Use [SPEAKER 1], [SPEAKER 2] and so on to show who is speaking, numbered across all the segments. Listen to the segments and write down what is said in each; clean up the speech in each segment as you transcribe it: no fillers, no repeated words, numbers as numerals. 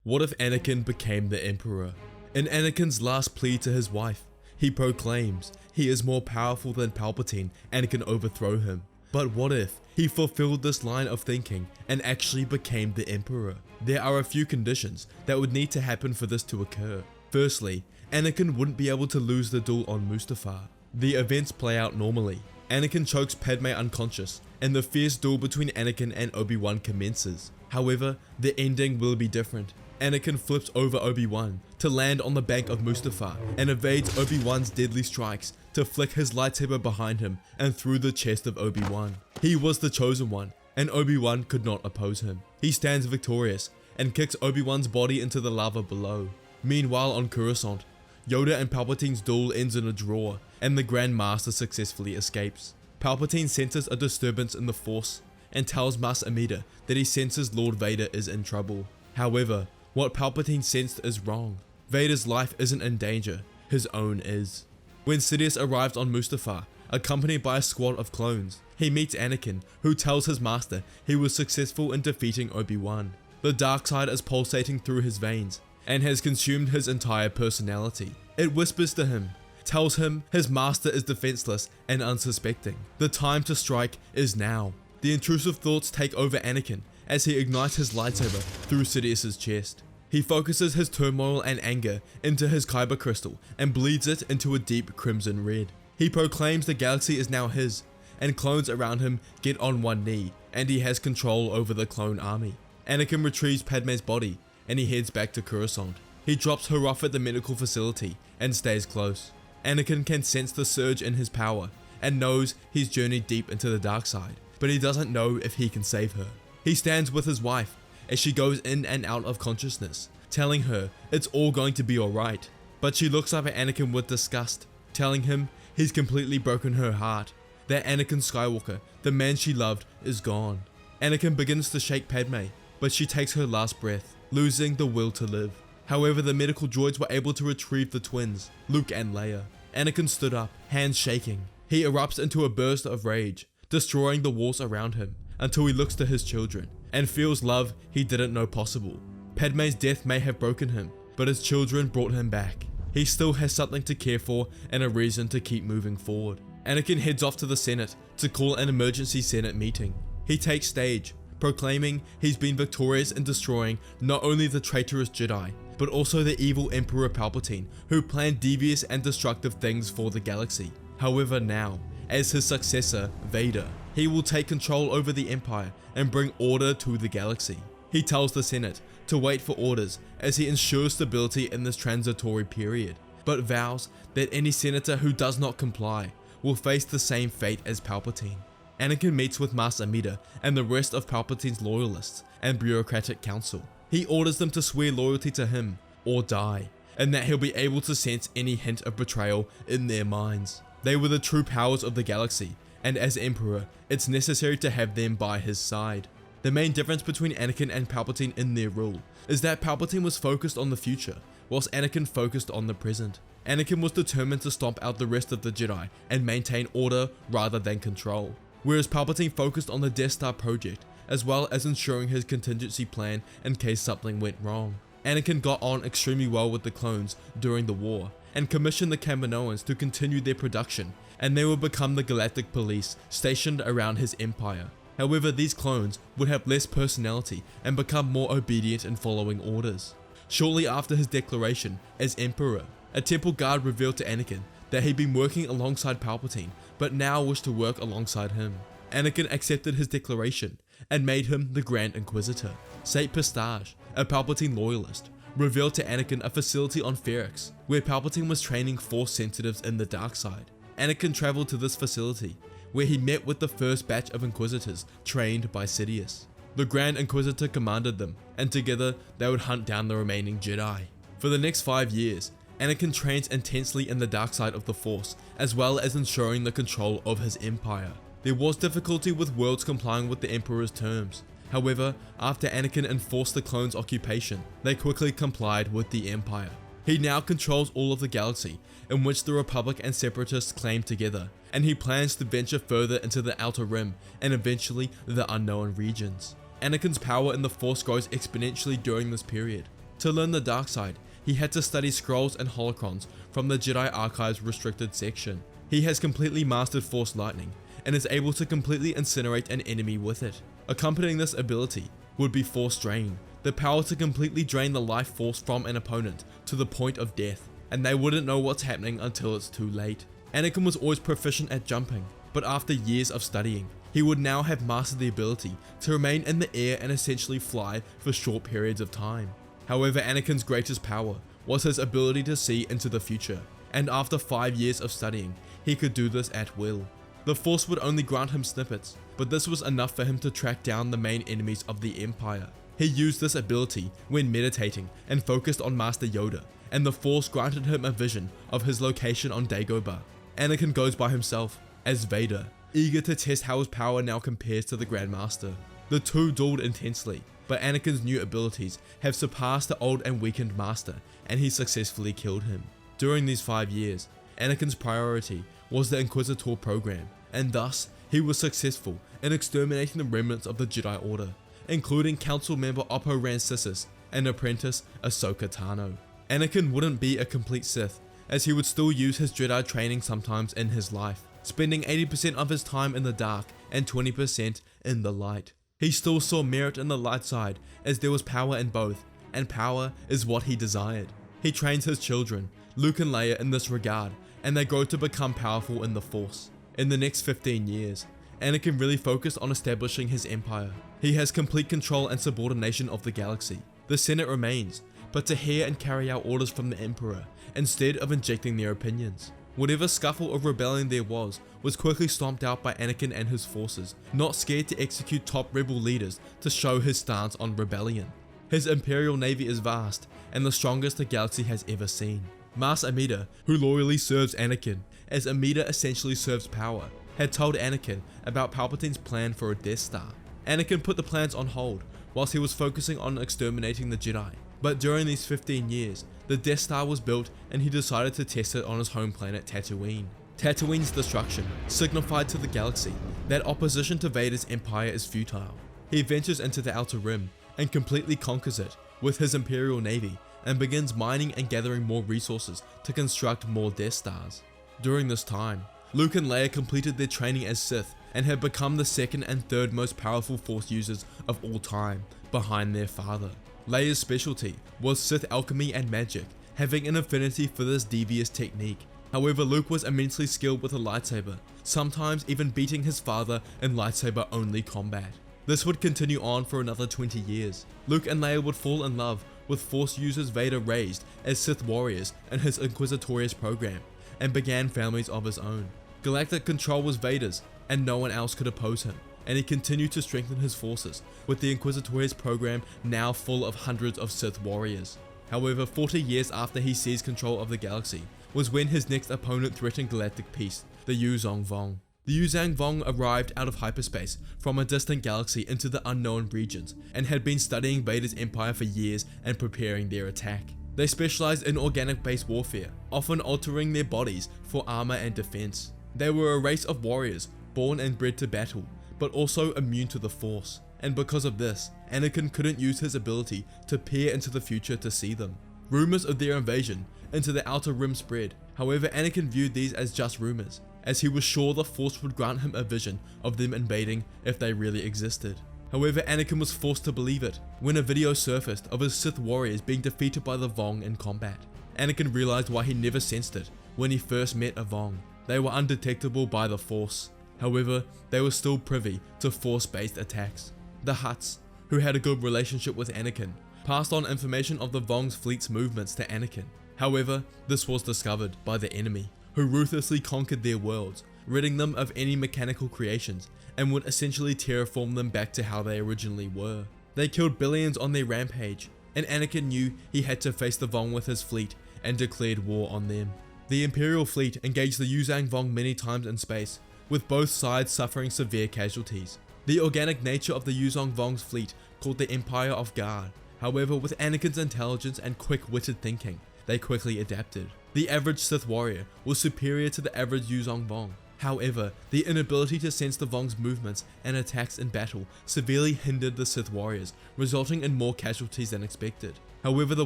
[SPEAKER 1] What if Anakin became the Emperor? In Anakin's last plea to his wife, he proclaims he is more powerful than Palpatine and can overthrow him. But what if he fulfilled this line of thinking and actually became the Emperor? There are a few conditions that would need to happen for this to occur. Firstly, Anakin wouldn't be able to lose the duel on Mustafar. The events play out normally. Anakin chokes Padme unconscious, and the fierce duel between Anakin and Obi-Wan commences. However, the ending will be different. Anakin flips over Obi-Wan to land on the bank of Mustafar and evades Obi-Wan's deadly strikes to flick his lightsaber behind him and through the chest of Obi-Wan. He was the chosen one, and Obi-Wan could not oppose him. He stands victorious and kicks Obi-Wan's body into the lava below. Meanwhile on Coruscant, Yoda and Palpatine's duel ends in a draw, and the Grand Master successfully escapes. Palpatine senses a disturbance in the Force and tells Mas Amida that he senses Lord Vader is in trouble. However, what Palpatine sensed is wrong. Vader's life isn't in danger, his own is. When Sidious arrives on Mustafar, accompanied by a squad of clones, he meets Anakin, who tells his master he was successful in defeating Obi-Wan. The dark side is pulsating through his veins and has consumed his entire personality. It whispers to him, tells him his master is defenseless and unsuspecting. The time to strike is now. The intrusive thoughts take over Anakin as he ignites his lightsaber through Sidious's chest. He focuses his turmoil and anger into his kyber crystal and bleeds it into a deep crimson red. He proclaims the galaxy is now his, and clones around him get on one knee, and he has control over the clone army. Anakin retrieves Padme's body, and he heads back to Coruscant. He drops her off at the medical facility and stays close. Anakin can sense the surge in his power and knows he's journeyed deep into the dark side, but he doesn't know if he can save her. He stands with his wife as she goes in and out of consciousness, telling her it's all going to be alright. But she looks up at Anakin with disgust, telling him he's completely broken her heart, that Anakin Skywalker, the man she loved, is gone. Anakin begins to shake Padme, but she takes her last breath, losing the will to live. However, the medical droids were able to retrieve the twins, Luke and Leia. Anakin stood up, hands shaking. He erupts into a burst of rage, destroying the walls around him, until he looks to his children, and feels love he didn't know possible. Padme's death may have broken him, but his children brought him back. He still has something to care for and a reason to keep moving forward. Anakin heads off to the Senate to call an emergency Senate meeting. He takes stage, proclaiming he's been victorious in destroying not only the traitorous Jedi, but also the evil Emperor Palpatine, who planned devious and destructive things for the galaxy. However, now, as his successor, Vader, he will take control over the Empire and bring order to the galaxy. He tells the Senate to wait for orders as he ensures stability in this transitory period, but vows that any senator who does not comply will face the same fate as Palpatine. Anakin meets with Mas Amida and the rest of Palpatine's loyalists and bureaucratic council. He orders them to swear loyalty to him or die, and that he'll be able to sense any hint of betrayal in their minds. They were the true powers of the galaxy, and as Emperor, it's necessary to have them by his side. The main difference between Anakin and Palpatine in their rule is that Palpatine was focused on the future, whilst Anakin focused on the present. Anakin was determined to stomp out the rest of the Jedi and maintain order rather than control, whereas Palpatine focused on the Death Star project, as well as ensuring his contingency plan in case something went wrong. Anakin got on extremely well with the clones during the war, and commissioned the Kaminoans to continue their production, and they would become the galactic police stationed around his empire. However, these clones would have less personality and become more obedient in following orders. Shortly after his declaration as Emperor, a temple guard revealed to Anakin that he'd been working alongside Palpatine, but now wished to work alongside him. Anakin accepted his declaration and made him the Grand Inquisitor. Saint Pistage, a Palpatine loyalist, revealed to Anakin a facility on Ferrix, where Palpatine was training Force sensitives in the dark side. Anakin traveled to this facility, where he met with the first batch of Inquisitors trained by Sidious. The Grand Inquisitor commanded them, and together they would hunt down the remaining Jedi. For the next 5 years, Anakin trains intensely in the dark side of the Force, as well as ensuring the control of his empire. There was difficulty with worlds complying with the Emperor's terms. However, after Anakin enforced the clones' occupation, they quickly complied with the Empire. He now controls all of the galaxy, in which the Republic and Separatists claim together, and he plans to venture further into the Outer Rim and eventually the unknown regions. Anakin's power in the Force grows exponentially during this period. To learn the dark side, he had to study scrolls and holocrons from the Jedi Archive's restricted section. He has completely mastered Force Lightning and is able to completely incinerate an enemy with it. Accompanying this ability would be Force Drain, the power to completely drain the life force from an opponent to the point of death, and they wouldn't know what's happening until it's too late. Anakin was always proficient at jumping, but after years of studying, he would now have mastered the ability to remain in the air and essentially fly for short periods of time. However, Anakin's greatest power was his ability to see into the future, and after 5 years of studying, he could do this at will. The Force would only grant him snippets, but this was enough for him to track down the main enemies of the Empire. He used this ability when meditating and focused on Master Yoda, and the Force granted him a vision of his location on Dagobah. Anakin goes by himself as Vader, eager to test how his power now compares to the Grand Master. The two dueled intensely, but Anakin's new abilities have surpassed the old and weakened Master, and he successfully killed him. During these 5 years, Anakin's priority was the Inquisitor program, and thus he was successful in exterminating the remnants of the Jedi Order, including Council member Oppo Rancisis and apprentice Ahsoka Tano. Anakin wouldn't be a complete Sith, as he would still use his Jedi training sometimes in his life, spending 80% of his time in the dark and 20% in the light. He still saw merit in the light side, as there was power in both, and power is what he desired. He trains his children, Luke and Leia, in this regard, and they grow to become powerful in the Force. In the next 15 years, Anakin really focused on establishing his empire. He has complete control and subordination of the galaxy. The Senate remains, but to hear and carry out orders from the Emperor, instead of injecting their opinions. Whatever scuffle or rebellion there was quickly stomped out by Anakin and his forces, not scared to execute top rebel leaders to show his stance on rebellion. His Imperial Navy is vast, and the strongest the galaxy has ever seen. Mas Amida, who loyally serves Anakin, as Amida essentially serves power, had told Anakin about Palpatine's plan for a Death Star. Anakin put the plans on hold whilst he was focusing on exterminating the Jedi. But during these 15 years, the Death Star was built and he decided to test it on his home planet Tatooine. Tatooine's destruction signified to the galaxy that opposition to Vader's empire is futile. He ventures into the Outer Rim and completely conquers it with his Imperial Navy and begins mining and gathering more resources to construct more Death Stars. During this time, Luke and Leia completed their training as Sith and had become the second and third most powerful Force users of all time, behind their father. Leia's specialty was Sith alchemy and magic, having an affinity for this devious technique. However, Luke was immensely skilled with a lightsaber, sometimes even beating his father in lightsaber-only combat. This would continue on for another 20 years. Luke and Leia would fall in love with Force users Vader raised as Sith warriors in his Inquisitorious program, and began families of his own. Galactic control was Vader's, and no one else could oppose him, and he continued to strengthen his forces, with the Inquisitorious program now full of hundreds of Sith warriors. However, 40 years after he seized control of the galaxy, was when his next opponent threatened galactic peace, the Yuuzhan Vong. The Yuuzhan Vong arrived out of hyperspace from a distant galaxy into the unknown regions, and had been studying Vader's empire for years and preparing their attack. They specialized in organic-based warfare, often altering their bodies for armor and defense. They were a race of warriors, born and bred to battle, but also immune to the Force, and because of this, Anakin couldn't use his ability to peer into the future to see them. Rumors of their invasion into the Outer Rim spread. However, Anakin viewed these as just rumors, as he was sure the Force would grant him a vision of them invading if they really existed. However, Anakin was forced to believe it when a video surfaced of his Sith warriors being defeated by the Vong in combat. Anakin realized why he never sensed it when he first met a Vong. They were undetectable by the Force. However, they were still privy to Force-based attacks. The Hutts, who had a good relationship with Anakin, passed on information of the Vong's fleet's movements to Anakin. However, this was discovered by the enemy, who ruthlessly conquered their worlds, ridding them of any mechanical creations, and would essentially terraform them back to how they originally were. They killed billions on their rampage, and Anakin knew he had to face the Vong with his fleet and declared war on them. The Imperial fleet engaged the Yuuzhan Vong many times in space, with both sides suffering severe casualties. The organic nature of the Yuuzhan Vong's fleet called the Empire of Guard. However, with Anakin's intelligence and quick-witted thinking, they quickly adapted. The average Sith warrior was superior to the average Yuuzhan Vong, However, the inability to sense the Vong's movements and attacks in battle severely hindered the Sith warriors, resulting in more casualties than expected. However, the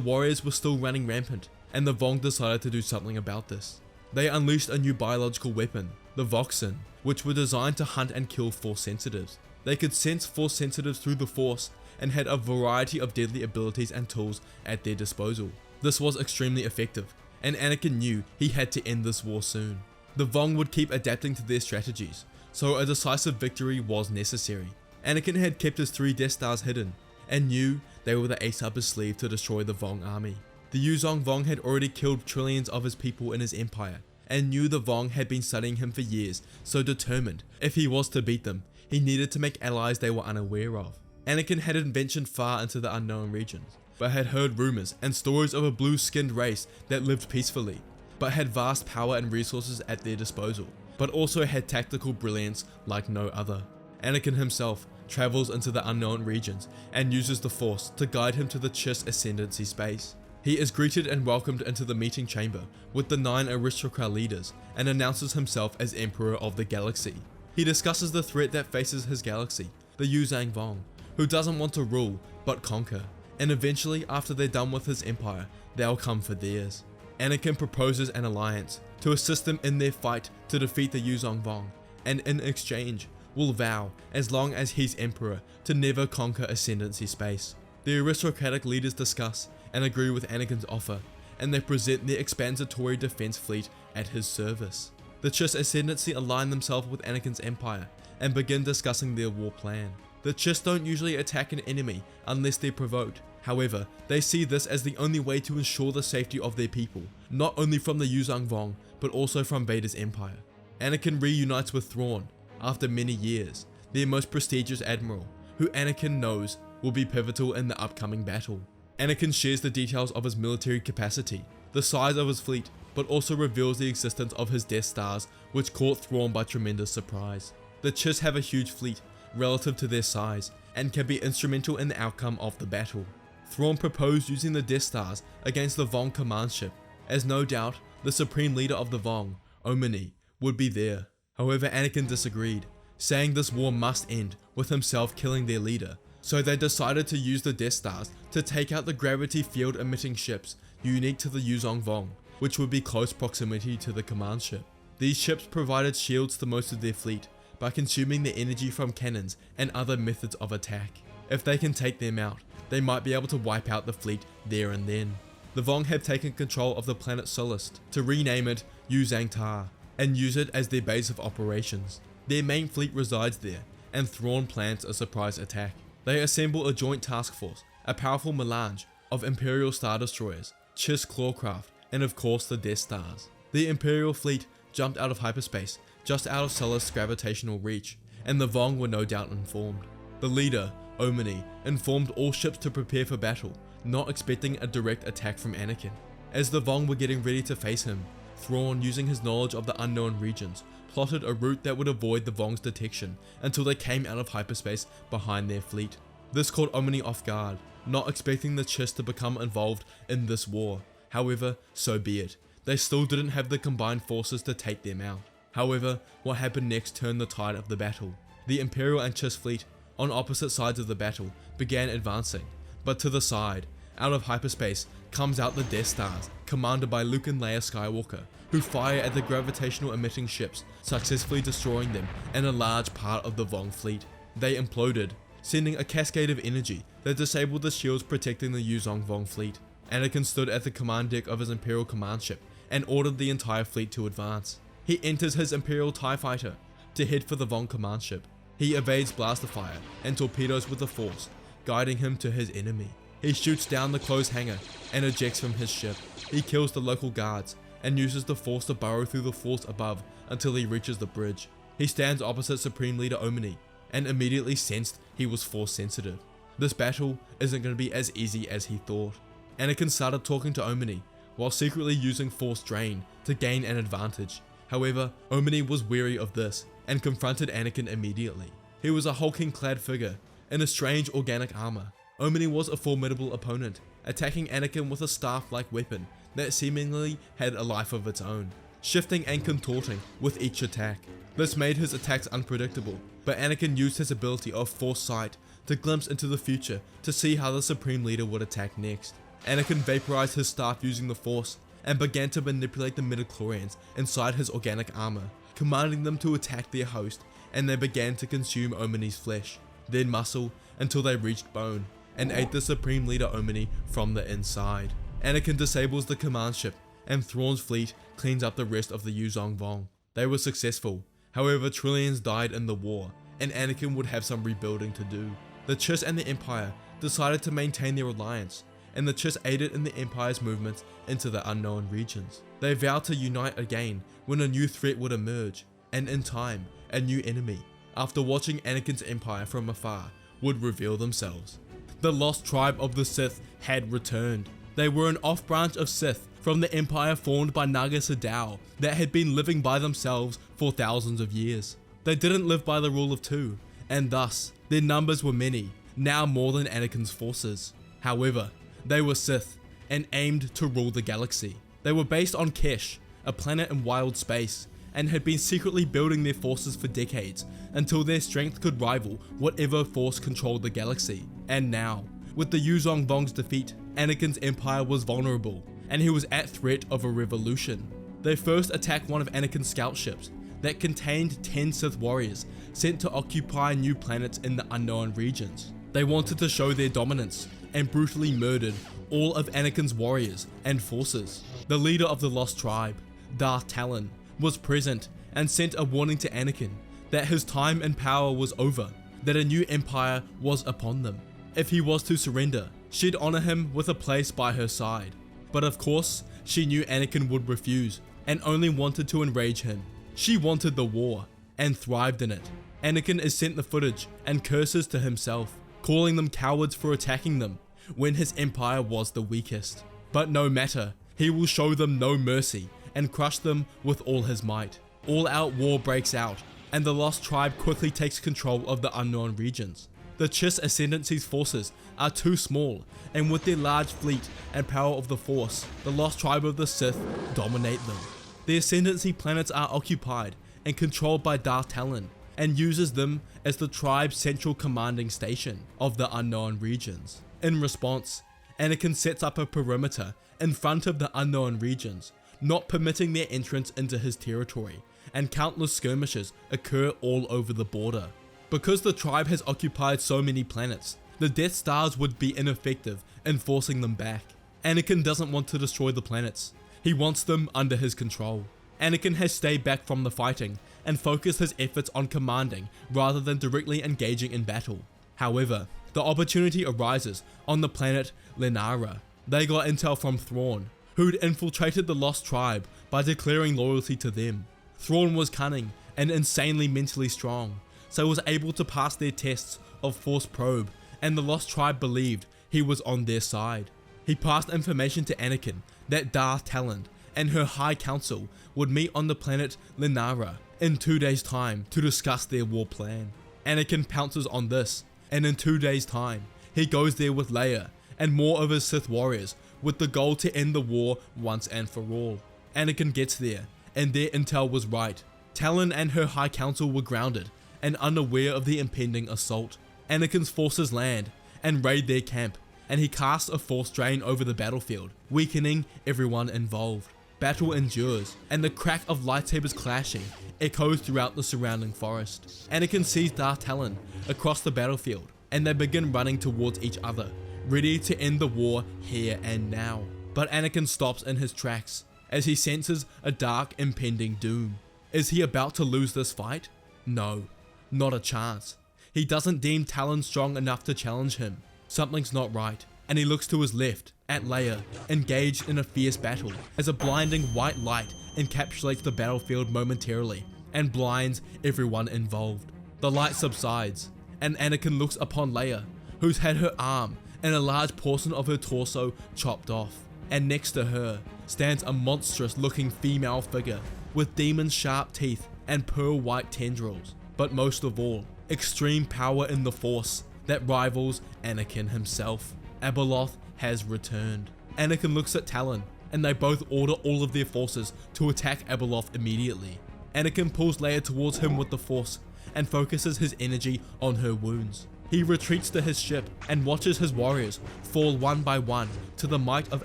[SPEAKER 1] warriors were still running rampant, and the Vong decided to do something about this. They unleashed a new biological weapon, the Voxin, which were designed to hunt and kill Force sensitives. They could sense Force sensitives through the Force and had a variety of deadly abilities and tools at their disposal. This was extremely effective, and Anakin knew he had to end this war soon. The Vong would keep adapting to their strategies, so a decisive victory was necessary. Anakin had kept his 3 Death Stars hidden, and knew they were the ace up his sleeve to destroy the Vong army. The Yuuzhan Vong had already killed trillions of his people in his empire, and knew the Vong had been studying him for years, so determined, if he was to beat them, he needed to make allies they were unaware of. Anakin hadn't ventured far into the unknown regions, but had heard rumors and stories of a blue-skinned race that lived peacefully, but had vast power and resources at their disposal, but also had tactical brilliance like no other. Anakin himself travels into the unknown regions and uses the Force to guide him to the Chiss Ascendancy space. He is greeted and welcomed into the meeting chamber with the 9 aristocrat leaders and announces himself as Emperor of the Galaxy. He discusses the threat that faces his galaxy, the Yuuzhan Vong, who doesn't want to rule but conquer, and eventually after they're done with his empire, they'll come for theirs. Anakin proposes an alliance to assist them in their fight to defeat the Yuuzhan Vong, and in exchange will vow, as long as he's emperor, to never conquer Ascendancy space. The aristocratic leaders discuss and agree with Anakin's offer, and they present their expansory defense fleet at his service. The Chiss Ascendancy align themselves with Anakin's empire and begin discussing their war plan. The Chiss don't usually attack an enemy unless they're provoked. However, they see this as the only way to ensure the safety of their people, not only from the Yuuzhan Vong, but also from Vader's empire. Anakin reunites with Thrawn after many years, their most prestigious admiral, who Anakin knows will be pivotal in the upcoming battle. Anakin shares the details of his military capacity, the size of his fleet, but also reveals the existence of his Death Stars, which caught Thrawn by tremendous surprise. The Chiss have a huge fleet relative to their size, and can be instrumental in the outcome of the battle. Thrawn proposed using the Death Stars against the Vong command ship, as no doubt the supreme leader of the Vong, Omni, would be there. However, Anakin disagreed, saying this war must end with himself killing their leader, so they decided to use the Death Stars to take out the gravity field emitting ships unique to the Yuuzhan Vong, which would be close proximity to the command ship. These ships provided shields to most of their fleet by consuming the energy from cannons and other methods of attack. If they can take them out, they might be able to wipe out the fleet there and then. The Vong have taken control of the planet Sullust to rename it Yuuzhan Tar and use it as their base of operations. Their main fleet resides there, and Thrawn plans a surprise attack. They assemble a joint task force, a powerful melange of Imperial Star Destroyers, Chiss Clawcraft, and of course the Death Stars. The Imperial fleet jumped out of hyperspace, just out of Sullust's gravitational reach, and the Vong were no doubt informed. The leader, Omni, informed all ships to prepare for battle, not expecting a direct attack from Anakin. As the Vong were getting ready to face him, Thrawn, using his knowledge of the unknown regions, plotted a route that would avoid the Vong's detection until they came out of hyperspace behind their fleet. This caught Omni off guard, not expecting the Chiss to become involved in this war. However, so be it. They still didn't have the combined forces to take them out. However, what happened next turned the tide of the battle. The Imperial and Chiss fleet, on opposite sides of the battle, began advancing, but to the side, out of hyperspace, comes out the Death Stars, commanded by Luke and Leia Skywalker, who fire at the gravitational emitting ships, successfully destroying them and a large part of the Vong fleet. They imploded, sending a cascade of energy that disabled the shields protecting the Yuuzhan Vong fleet. Anakin stood at the command deck of his Imperial command ship and ordered the entire fleet to advance. He enters his Imperial TIE fighter to head for the Vong command ship. He evades blaster fire and torpedoes with the Force, guiding him to his enemy. He shoots down the closed hangar and ejects from his ship. He kills the local guards and uses the Force to burrow through the Force above until he reaches the bridge. He stands opposite Supreme Leader Omni and immediately sensed he was Force sensitive. This battle isn't going to be as easy as he thought. Anakin started talking to Omni while secretly using Force Drain to gain an advantage. However, Omni was wary of this and confronted Anakin immediately. He was a hulking clad figure in a strange organic armor. Omni was a formidable opponent, attacking Anakin with a staff-like weapon that seemingly had a life of its own, shifting and contorting with each attack. This made his attacks unpredictable, but Anakin used his ability of Force Sight to glimpse into the future to see how the Supreme Leader would attack next. Anakin vaporized his staff using the Force and began to manipulate the midichlorians inside his organic armor, commanding them to attack their host, and they began to consume Omni's flesh, then muscle, until they reached bone, and ate the Supreme Leader Omni from the inside. Anakin disables the command ship, and Thrawn's fleet cleans up the rest of the Yuuzhan Vong. They were successful, however trillions died in the war, and Anakin would have some rebuilding to do. The Chiss and the Empire decided to maintain their alliance, and the Chiss aided in the Empire's movements into the unknown regions. They vowed to unite again when a new threat would emerge, and in time, a new enemy, after watching Anakin's Empire from afar, would reveal themselves. The lost tribe of the Sith had returned. They were an off-branch of Sith from the Empire formed by Naga Sadow that had been living by themselves for thousands of years. They didn't live by the rule of two, and thus, their numbers were many, now more than Anakin's forces. However, they were Sith, and aimed to rule the galaxy. They were based on Kesh, a planet in wild space, and had been secretly building their forces for decades until their strength could rival whatever force controlled the galaxy. And now, with the Yuuzhan Vong's defeat, Anakin's empire was vulnerable, and he was at threat of a revolution. They first attacked one of Anakin's scout ships that contained 10 Sith warriors sent to occupy new planets in the unknown regions. They wanted to show their dominance and brutally murdered all of Anakin's warriors and forces. The leader of the lost tribe, Darth Talon, was present and sent a warning to Anakin that his time and power was over, that a new empire was upon them. If he was to surrender, she'd honor him with a place by her side. But of course, she knew Anakin would refuse and only wanted to enrage him. She wanted the war and thrived in it. Anakin is sent the footage and curses to himself, calling them cowards for attacking them when his empire was the weakest. But no matter, he will show them no mercy and crush them with all his might. All-out war breaks out, and the Lost Tribe quickly takes control of the unknown regions. The Chiss Ascendancy's forces are too small, and with their large fleet and power of the Force, the Lost Tribe of the Sith dominate them. The Ascendancy planets are occupied and controlled by Darth Talon, and uses them as the tribe's central commanding station of the unknown regions. In response, Anakin sets up a perimeter in front of the unknown regions, not permitting their entrance into his territory, and countless skirmishes occur all over the border. Because the tribe has occupied so many planets, the Death Stars would be ineffective in forcing them back. Anakin doesn't want to destroy the planets, he wants them under his control. Anakin has stayed back from the fighting and focused his efforts on commanding rather than directly engaging in battle. However, the opportunity arises on the planet Lenara. They got intel from Thrawn, who'd infiltrated the Lost Tribe by declaring loyalty to them. Thrawn was cunning and insanely mentally strong, so was able to pass their tests of Force Probe, and the Lost Tribe believed he was on their side. He passed information to Anakin that Darth Talon and her High Council would meet on the planet Lenara in 2 days' time to discuss their war plan. Anakin pounces on this, and in 2 days' time, he goes there with Leia and more of his Sith warriors with the goal to end the war once and for all. Anakin gets there, and their intel was right. Talon and her High Council were grounded and unaware of the impending assault. Anakin's forces land and raid their camp, and he casts a force drain over the battlefield, weakening everyone involved. Battle endures, and the crack of lightsabers clashing echoes throughout the surrounding forest. Anakin sees Darth Talon across the battlefield, and they begin running towards each other, ready to end the war here and now. But Anakin stops in his tracks as he senses a dark impending doom. Is he about to lose this fight? No, not a chance. He doesn't deem Talon strong enough to challenge him. Something's not right, and he looks to his left at Leia, engaged in a fierce battle, as a blinding white light encapsulates the battlefield momentarily and blinds everyone involved. The light subsides, and Anakin looks upon Leia, who's had her arm and a large portion of her torso chopped off, and next to her stands a monstrous looking female figure with demon sharp teeth and pearl white tendrils, but most of all, extreme power in the Force that rivals Anakin himself. Abeloth has returned. Anakin looks at Talon, and they both order all of their forces to attack Abeloth immediately. Anakin pulls Leia towards him with the Force and focuses his energy on her wounds. He retreats to his ship and watches his warriors fall one by one to the might of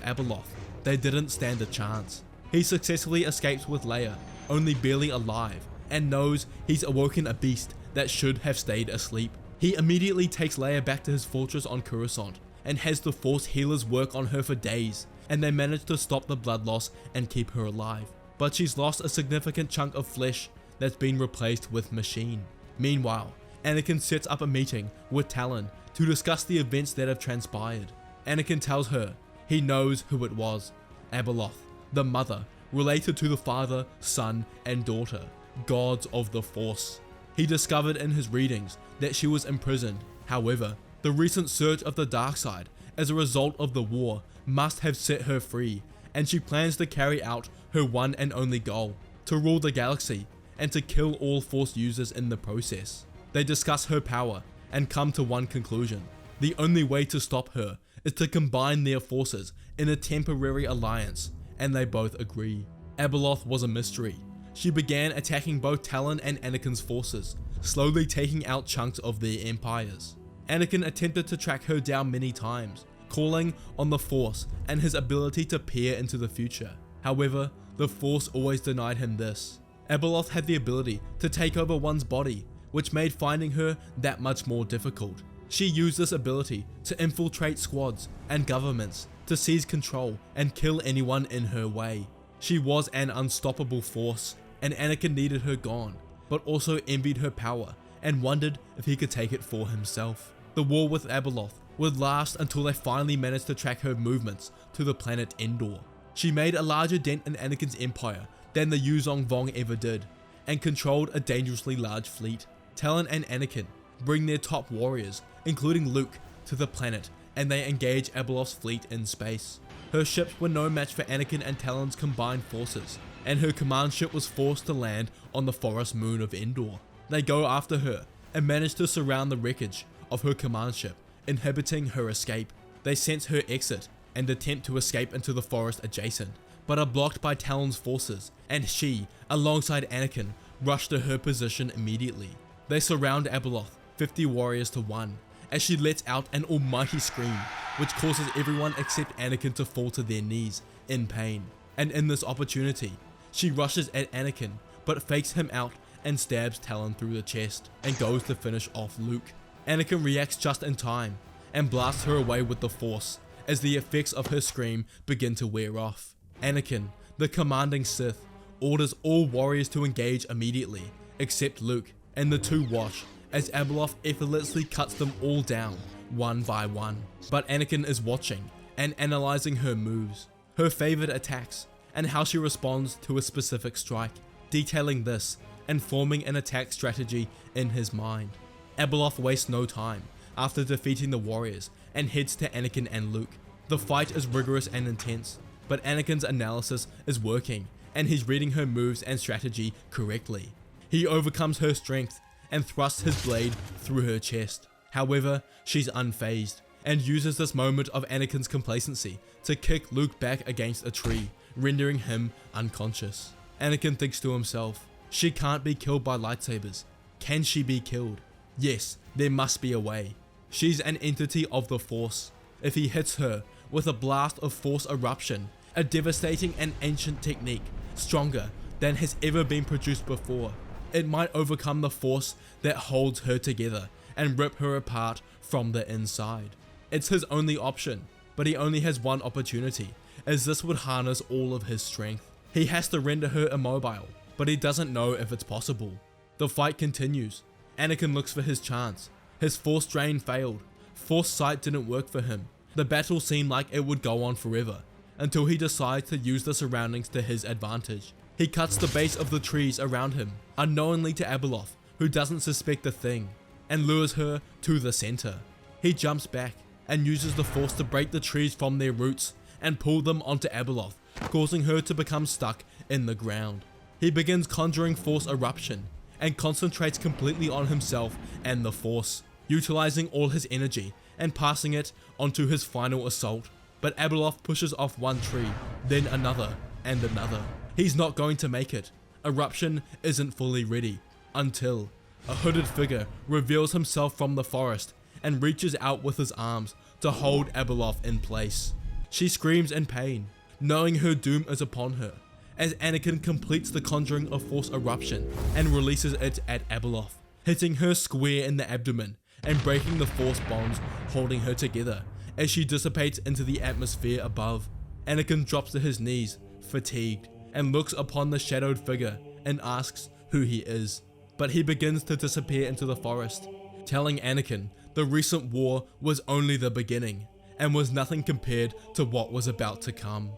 [SPEAKER 1] Abeloth. They didn't stand a chance. He successfully escapes with Leia, only barely alive, and knows he's awoken a beast that should have stayed asleep. He immediately takes Leia back to his fortress on Coruscant and has the Force healers work on her for days, and they manage to stop the blood loss and keep her alive. But she's lost a significant chunk of flesh that's been replaced with machine. Meanwhile, Anakin sets up a meeting with Talon to discuss the events that have transpired. Anakin tells her he knows who it was, Abeloth, the mother, related to the father, son, and daughter, gods of the Force. He discovered in his readings that she was imprisoned. However, the recent surge of the dark side as a result of the war must have set her free, and she plans to carry out her one and only goal, to rule the galaxy and to kill all Force users in the process. They discuss her power and come to one conclusion. The only way to stop her is to combine their forces in a temporary alliance, and they both agree. Abeloth was a mystery. She began attacking both Talon and Anakin's forces, slowly taking out chunks of their empires. Anakin attempted to track her down many times, calling on the Force and his ability to peer into the future. However, the Force always denied him this. Abeloth had the ability to take over one's body, which made finding her that much more difficult. She used this ability to infiltrate squads and governments, to seize control and kill anyone in her way. She was an unstoppable force, and Anakin needed her gone, but also envied her power and wondered if he could take it for himself. The war with Abeloth would last until they finally managed to track her movements to the planet Endor. She made a larger dent in Anakin's empire than the Yuuzhan Vong ever did, and controlled a dangerously large fleet. Talon and Anakin bring their top warriors, including Luke, to the planet, and they engage Abeloth's fleet in space. Her ships were no match for Anakin and Talon's combined forces, and her command ship was forced to land on the forest moon of Endor. They go after her and manage to surround the wreckage of her command ship, inhibiting her escape. They sense her exit and attempt to escape into the forest adjacent, but are blocked by Talon's forces, and she, alongside Anakin, rush to her position immediately. They surround Abeloth, 50 warriors to 1, as she lets out an almighty scream, which causes everyone except Anakin to fall to their knees in pain. And in this opportunity, she rushes at Anakin, but fakes him out and stabs Talon through the chest, and goes to finish off Luke. Anakin reacts just in time, and blasts her away with the Force, as the effects of her scream begin to wear off. Anakin, the commanding Sith, orders all warriors to engage immediately, except Luke, and the two watch as Abeloth effortlessly cuts them all down, one by one. But Anakin is watching and analyzing her moves, her favored attacks, and how she responds to a specific strike, detailing this and forming an attack strategy in his mind. Abeloth wastes no time after defeating the warriors and heads to Anakin and Luke. The fight is rigorous and intense, but Anakin's analysis is working, and he's reading her moves and strategy correctly. He overcomes her strength and thrusts his blade through her chest. However, she's unfazed and uses this moment of Anakin's complacency to kick Luke back against a tree, rendering him unconscious. Anakin thinks to himself, she can't be killed by lightsabers. Can she be killed? Yes, there must be a way. She's an entity of the Force. If he hits her with a blast of Force eruption, a devastating and ancient technique, stronger than has ever been produced before, it might overcome the Force that holds her together and rip her apart from the inside. It's his only option, but he only has one opportunity, as this would harness all of his strength. He has to render her immobile, but he doesn't know if it's possible. The fight continues. Anakin looks for his chance. His Force drain failed. Force sight didn't work for him. The battle seemed like it would go on forever, until he decides to use the surroundings to his advantage. He cuts the base of the trees around him, unknowingly to Abeloth, who doesn't suspect a thing, and lures her to the center. He jumps back and uses the Force to break the trees from their roots and pull them onto Abeloth, causing her to become stuck in the ground. He begins conjuring Force eruption and concentrates completely on himself and the Force, utilizing all his energy and passing it onto his final assault. But Abeloth pushes off one tree, then another and another. He's not going to make it. Eruption isn't fully ready until a hooded figure reveals himself from the forest and reaches out with his arms to hold Abeloth in place. She screams in pain, knowing her doom is upon her, as Anakin completes the conjuring of Force Eruption and releases it at Abeloth, hitting her square in the abdomen and breaking the Force bonds holding her together as she dissipates into the atmosphere above. Anakin drops to his knees, fatigued, and looks upon the shadowed figure and asks who he is. But he begins to disappear into the forest, telling Anakin the recent war was only the beginning and was nothing compared to what was about to come.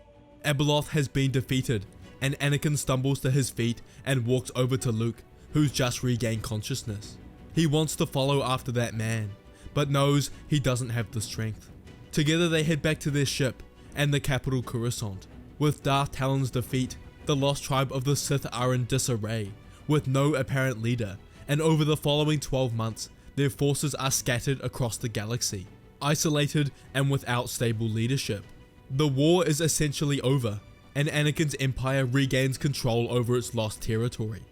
[SPEAKER 1] Abeloth has been defeated, and Anakin stumbles to his feet and walks over to Luke, who's just regained consciousness. He wants to follow after that man, but knows he doesn't have the strength. Together they head back to their ship and the capital Coruscant. With Darth Talon's defeat, the lost tribe of the Sith are in disarray, with no apparent leader, and over the following 12 months, their forces are scattered across the galaxy, isolated and without stable leadership. The war is essentially over, and Anakin's empire regains control over its lost territory.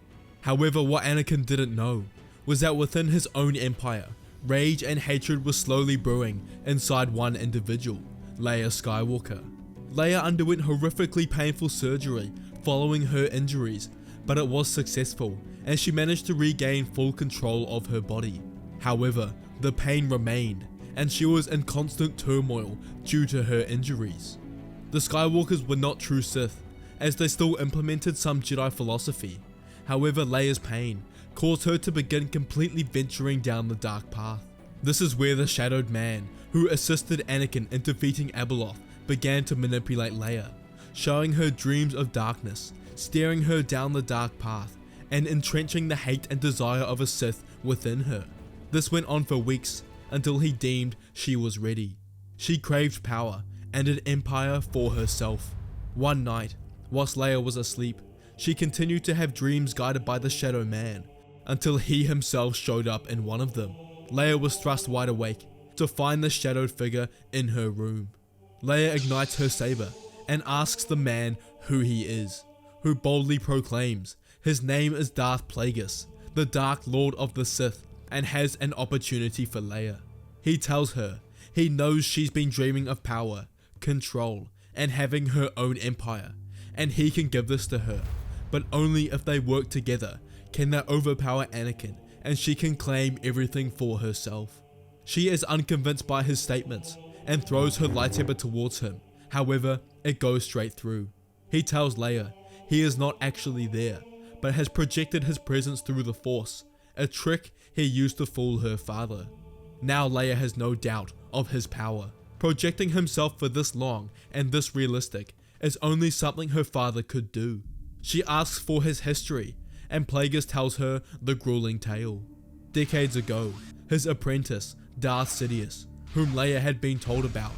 [SPEAKER 1] However, what Anakin didn't know was that within his own empire, rage and hatred was slowly brewing inside one individual, Leia Skywalker. Leia underwent horrifically painful surgery following her injuries, but it was successful, and she managed to regain full control of her body. However, the pain remained, and she was in constant turmoil due to her injuries. The Skywalkers were not true Sith, as they still implemented some Jedi philosophy. However, Leia's pain caused her to begin completely venturing down the dark path. This is where the shadowed man, who assisted Anakin in defeating Abeloth, began to manipulate Leia, showing her dreams of darkness, steering her down the dark path, and entrenching the hate and desire of a Sith within her. This went on for weeks, until he deemed she was ready. She craved power and an empire for herself. One night, whilst Leia was asleep, she continued to have dreams guided by the Shadow Man, until he himself showed up in one of them. Leia was thrust wide awake to find the shadowed figure in her room. Leia ignites her saber and asks the man who he is, who boldly proclaims his name is Darth Plagueis, the Dark Lord of the Sith, and has an opportunity for Leia. He tells her he knows she's been dreaming of power, control, and having her own empire, and he can give this to her, but only if they work together can they overpower Anakin and she can claim everything for herself. She is unconvinced by his statements and throws her lightsaber towards him. However, it goes straight through. He tells Leia he is not actually there, but has projected his presence through the Force, a trick he used to fool her father. Now Leia has no doubt of his power. Projecting himself for this long and this realistic is only something her father could do. She asks for his history, and Plagueis tells her the grueling tale. Decades ago, his apprentice, Darth Sidious, whom Leia had been told about,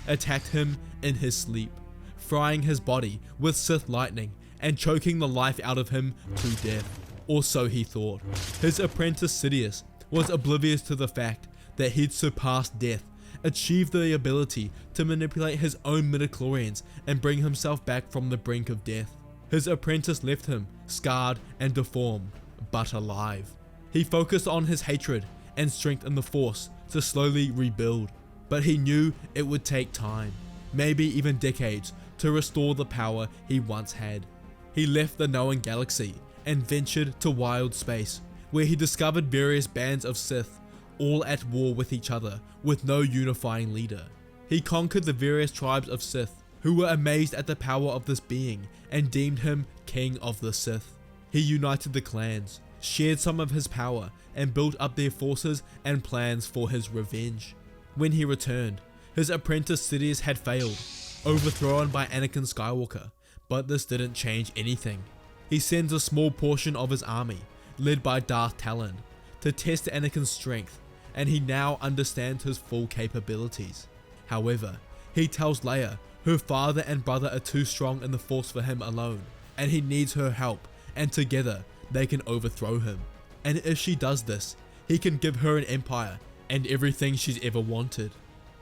[SPEAKER 1] attacked him in his sleep, frying his body with Sith lightning and choking the life out of him to death. Or so he thought. His apprentice Sidious was oblivious to the fact that he'd surpassed death, achieved the ability to manipulate his own midichlorians and bring himself back from the brink of death. His apprentice left him scarred and deformed, but alive. He focused on his hatred and strength in the Force to slowly rebuild, but he knew it would take time, maybe even decades, to restore the power he once had. He left the known galaxy and ventured to wild space, where he discovered various bands of Sith, all at war with each other, with no unifying leader. He conquered the various tribes of Sith, who were amazed at the power of this being and deemed him King of the Sith. He united the clans, shared some of his power, and built up their forces and plans for his revenge. When he returned, his apprentice Sidious had failed, overthrown by Anakin Skywalker, but this didn't change anything. He sends a small portion of his army, led by Darth Talon, to test Anakin's strength, and he now understands his full capabilities. However, he tells Leia her father and brother are too strong in the Force for him alone, and he needs her help, and together they can overthrow him. And if she does this, he can give her an empire and everything she's ever wanted.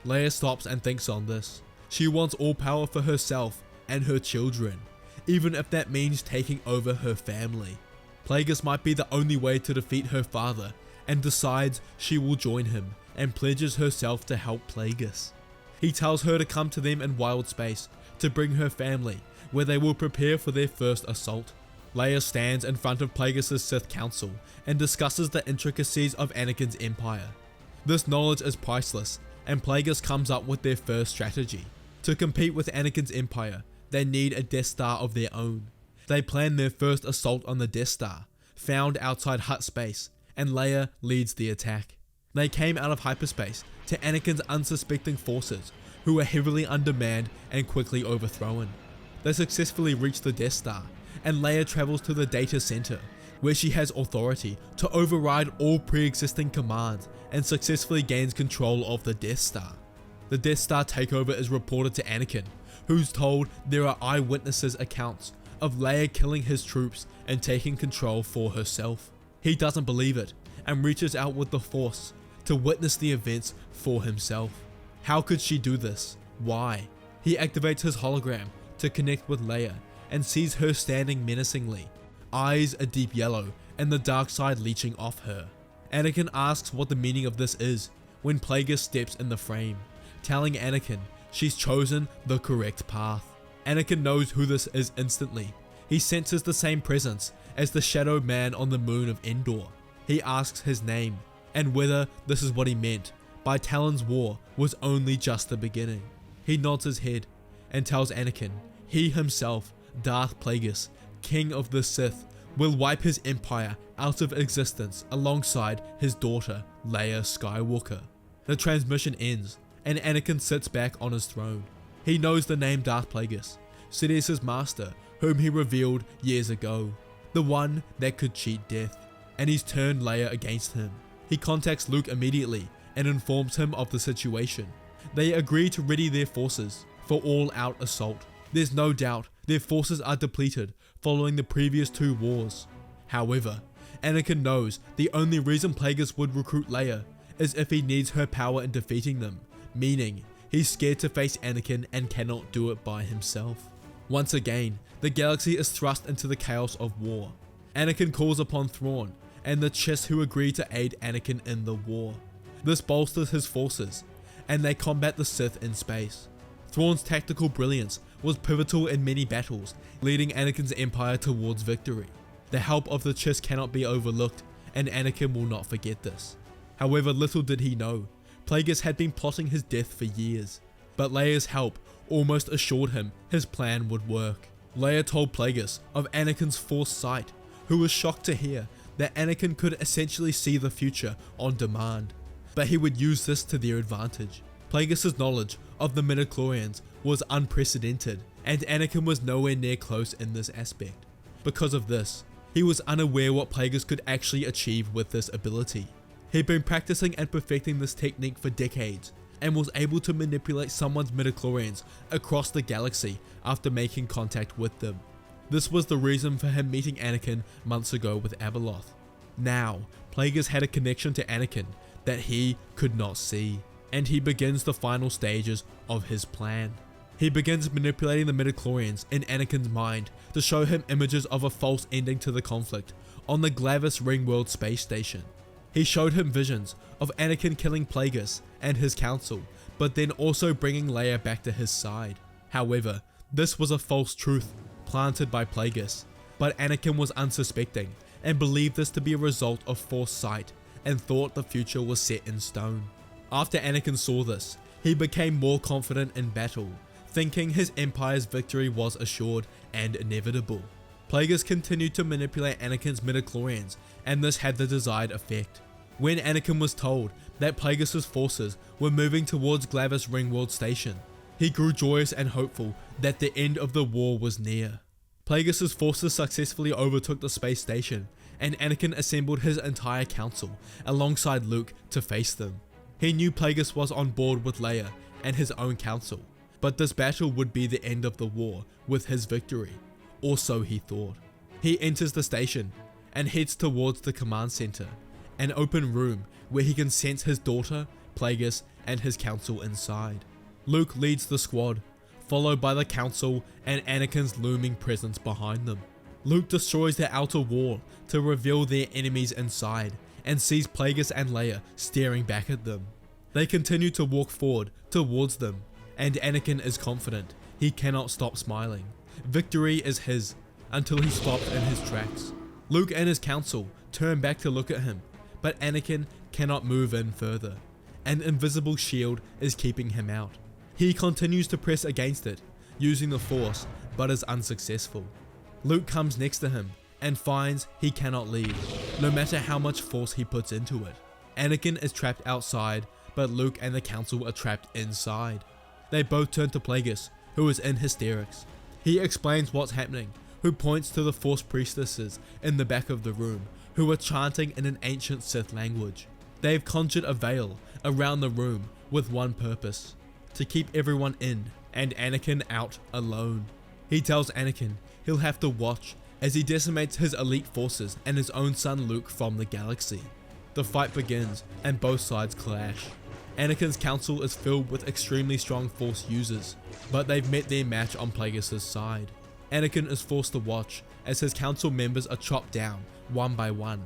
[SPEAKER 1] Leia stops and thinks on this. She wants all power for herself and her children. even if that means taking over her family. Plagueis might be the only way to defeat her father, and decides she will join him and pledges herself to help Plagueis. He tells her to come to them in wild space to bring her family, where they will prepare for their first assault. Leia stands in front of Plagueis' Sith Council and discusses the intricacies of Anakin's empire. This knowledge is priceless, and Plagueis comes up with their first strategy. To compete with Anakin's empire, they need a Death Star of their own. They plan their first assault on the Death Star, found outside Hutt space, and Leia leads the attack. They came out of hyperspace to Anakin's unsuspecting forces, who were heavily undermanned and quickly overthrown. They successfully reach the Death Star, and Leia travels to the data center, where she has authority to override all pre-existing commands and successfully gains control of the Death Star. The Death Star takeover is reported to Anakin, who's told there are eyewitnesses' accounts of Leia killing his troops and taking control for herself. He doesn't believe it and reaches out with the Force to witness the events for himself. How could she do this? Why? He activates his hologram to connect with Leia and sees her standing menacingly, eyes a deep yellow and the dark side leeching off her. Anakin asks what the meaning of this is when Plagueis steps in the frame, telling Anakin she's chosen the correct path. Anakin knows who this is instantly. He senses the same presence as the shadow man on the moon of Endor. He asks his name and whether this is what he meant by Talon's war was only just the beginning. He nods his head and tells Anakin he himself, Darth Plagueis, King of the Sith, will wipe his empire out of existence alongside his daughter Leia Skywalker. The transmission ends and Anakin sits back on his throne. He knows the name Darth Plagueis, Sidious's master, whom he revealed years ago, the one that could cheat death, and he's turned Leia against him. He contacts Luke immediately and informs him of the situation. They agree to ready their forces for all-out assault. There's no doubt their forces are depleted following the previous two wars. However, Anakin knows the only reason Plagueis would recruit Leia is if he needs her power in defeating them, meaning he's scared to face Anakin and cannot do it by himself. Once again, the galaxy is thrust into the chaos of war. Anakin calls upon Thrawn and the Chiss, who agree to aid Anakin in the war. This bolsters his forces, and they combat the Sith in space. Thrawn's tactical brilliance was pivotal in many battles, leading Anakin's empire towards victory. The help of the Chiss cannot be overlooked, and Anakin will not forget this. However, little did he know, Plagueis had been plotting his death for years, but Leia's help almost assured him his plan would work. Leia told Plagueis of Anakin's foresight, who was shocked to hear that Anakin could essentially see the future on demand, but he would use this to their advantage. Plagueis' knowledge of the midichlorians was unprecedented, and Anakin was nowhere near close in this aspect. Because of this, he was unaware what Plagueis could actually achieve with this ability. He'd been practicing and perfecting this technique for decades, and was able to manipulate someone's midichlorians across the galaxy after making contact with them. This was the reason for him meeting Anakin months ago with Abeloth. Now, Plagueis had a connection to Anakin that he could not see, and he begins the final stages of his plan. He begins manipulating the midichlorians in Anakin's mind to show him images of a false ending to the conflict on the Glavis Ringworld space station. He showed him visions of Anakin killing Plagueis and his council, but then also bringing Leia back to his side. However, this was a false truth planted by Plagueis, but Anakin was unsuspecting and believed this to be a result of foresight and thought the future was set in stone. After Anakin saw this, he became more confident in battle, thinking his empire's victory was assured and inevitable. Plagueis continued to manipulate Anakin's midichlorians, and this had the desired effect. When Anakin was told that Plagueis' forces were moving towards Glavis Ringworld Station, he grew joyous and hopeful that the end of the war was near. Plagueis' forces successfully overtook the space station, and Anakin assembled his entire council alongside Luke to face them. He knew Plagueis was on board with Leia and his own council, but this battle would be the end of the war with his victory, or so he thought. He enters the station and heads towards the command center, an open room where he can sense his daughter, Plagueis, and his council inside. Luke leads the squad, followed by the Council and Anakin's looming presence behind them. Luke destroys their outer wall to reveal their enemies inside and sees Plagueis and Leia staring back at them. They continue to walk forward towards them, and Anakin is confident he cannot stop smiling. Victory is his until he stops in his tracks. Luke and his Council turn back to look at him, but Anakin cannot move in further. An invisible shield is keeping him out. He continues to press against it, using the Force, but is unsuccessful. Luke comes next to him and finds he cannot leave, no matter how much force he puts into it. Anakin is trapped outside, but Luke and the Council are trapped inside. They both turn to Plagueis, who is in hysterics. He explains what's happening, who points to the Force priestesses in the back of the room, who are chanting in an ancient Sith language. They have conjured a veil around the room with one purpose: to keep everyone in and Anakin out alone. He tells Anakin he'll have to watch as he decimates his elite forces and his own son Luke from the galaxy. The fight begins and both sides clash. Anakin's Council is filled with extremely strong Force users, but they've met their match on Plagueis' side. Anakin is forced to watch as his Council members are chopped down one by one,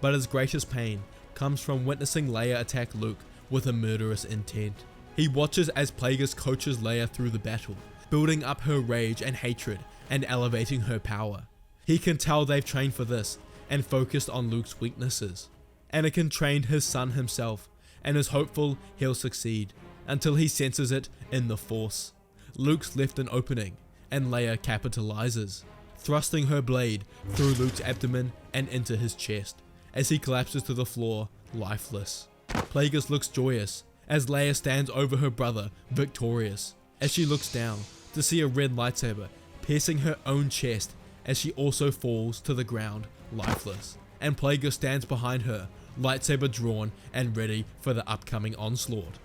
[SPEAKER 1] but his greatest pain comes from witnessing Leia attack Luke with a murderous intent. He watches as Plagueis coaches Leia through the battle, building up her rage and hatred and elevating her power. He can tell they've trained for this and focused on Luke's weaknesses. Anakin trained his son himself and is hopeful he'll succeed until he senses it in the Force. Luke's left an opening and Leia capitalizes, thrusting her blade through Luke's abdomen and into his chest as he collapses to the floor lifeless. Plagueis looks joyous as Leia stands over her brother victorious, as she looks down to see a red lightsaber piercing her own chest as she also falls to the ground lifeless, and Plagueis stands behind her, lightsaber drawn and ready for the upcoming onslaught.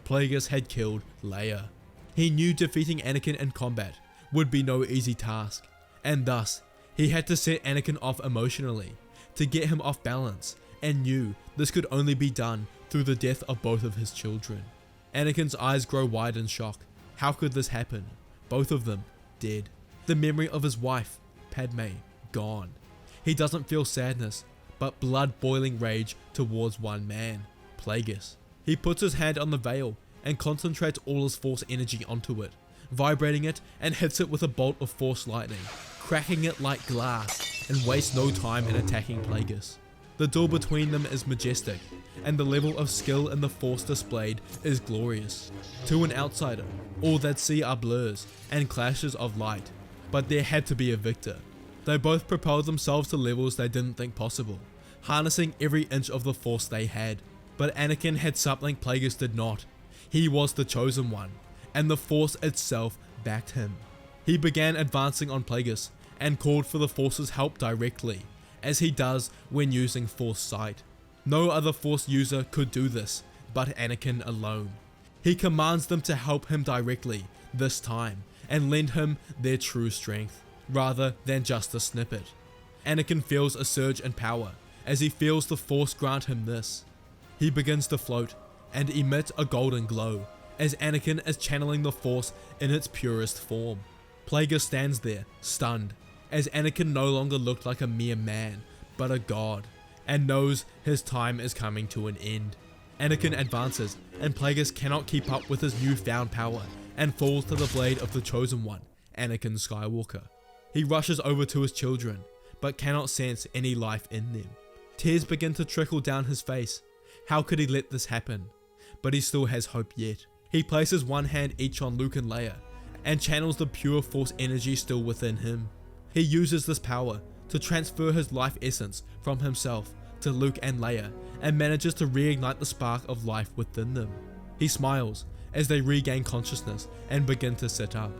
[SPEAKER 1] Plagueis had killed Leia. He knew defeating Anakin in combat would be no easy task, and thus he had to set Anakin off emotionally to get him off balance, and knew this could only be done through the death of both of his children. Anakin's eyes grow wide in shock. How could this happen? Both of them dead. The memory of his wife, Padme, gone. He doesn't feel sadness, but blood-boiling rage towards one man, Plagueis. He puts his hand on the veil and concentrates all his Force energy onto it, vibrating it and hits it with a bolt of Force lightning, cracking it like glass, and wastes no time in attacking Plagueis. The duel between them is majestic, and the level of skill in the Force displayed is glorious. To an outsider, all they'd see are blurs and clashes of light, but there had to be a victor. They both propelled themselves to levels they didn't think possible, harnessing every inch of the Force they had. But Anakin had something Plagueis did not. He was the chosen one, and the Force itself backed him. He began advancing on Plagueis and called for the Force's help directly, as he does when using Force Sight. No other Force user could do this, but Anakin alone. He commands them to help him directly, this time, and lend him their true strength, rather than just a snippet. Anakin feels a surge in power, as he feels the Force grant him this. He begins to float, and emit a golden glow, as Anakin is channeling the Force in its purest form. Plagueis stands there, stunned, as Anakin no longer looked like a mere man, but a god, and knows his time is coming to an end. Anakin advances, and Plagueis cannot keep up with his newfound power, and falls to the blade of the Chosen One, Anakin Skywalker. He rushes over to his children, but cannot sense any life in them. Tears begin to trickle down his face. How could he let this happen? But he still has hope yet. He places one hand each on Luke and Leia, and channels the pure Force energy still within him. He uses this power to transfer his life essence from himself to Luke and Leia, and manages to reignite the spark of life within them. He smiles as they regain consciousness and begin to sit up.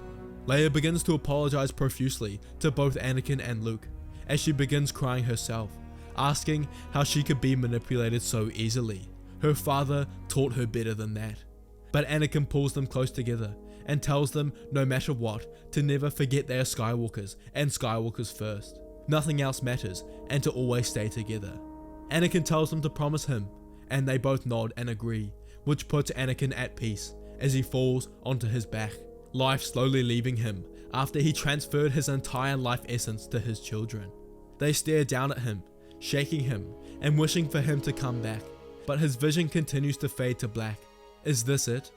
[SPEAKER 1] Leia begins to apologize profusely to both Anakin and Luke, as she begins crying herself, asking how she could be manipulated so easily. Her father taught her better than that. But Anakin pulls them close together and tells them no matter what to never forget they are Skywalkers and Skywalkers first. Nothing else matters, and to always stay together. Anakin tells them to promise him, and they both nod and agree, which puts Anakin at peace as he falls onto his back life slowly leaving him after he transferred his entire life essence to his children. They stare down at him, shaking him and wishing for him to come back, but his vision continues to fade to black. Is this it?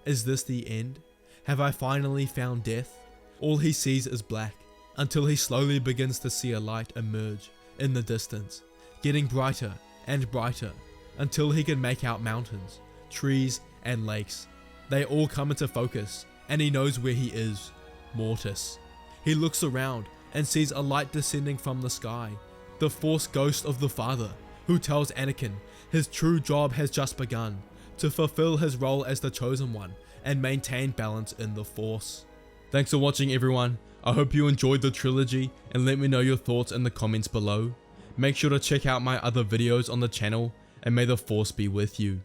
[SPEAKER 1] Is this the end? Have I finally found death? All he sees is black, until he slowly begins to see a light emerge in the distance, getting brighter and brighter, until he can make out mountains, trees and lakes. They all come into focus, and he knows where he is, Mortis. He looks around and sees a light descending from the sky, the Force ghost of the father, who tells Anakin his true job has just begun, to fulfill his role as the chosen one and maintain balance in the Force. Thanks for watching everyone. I hope you enjoyed the trilogy and let me know your thoughts in the comments below. Make sure to check out my other videos on the channel, and may the Force be with you.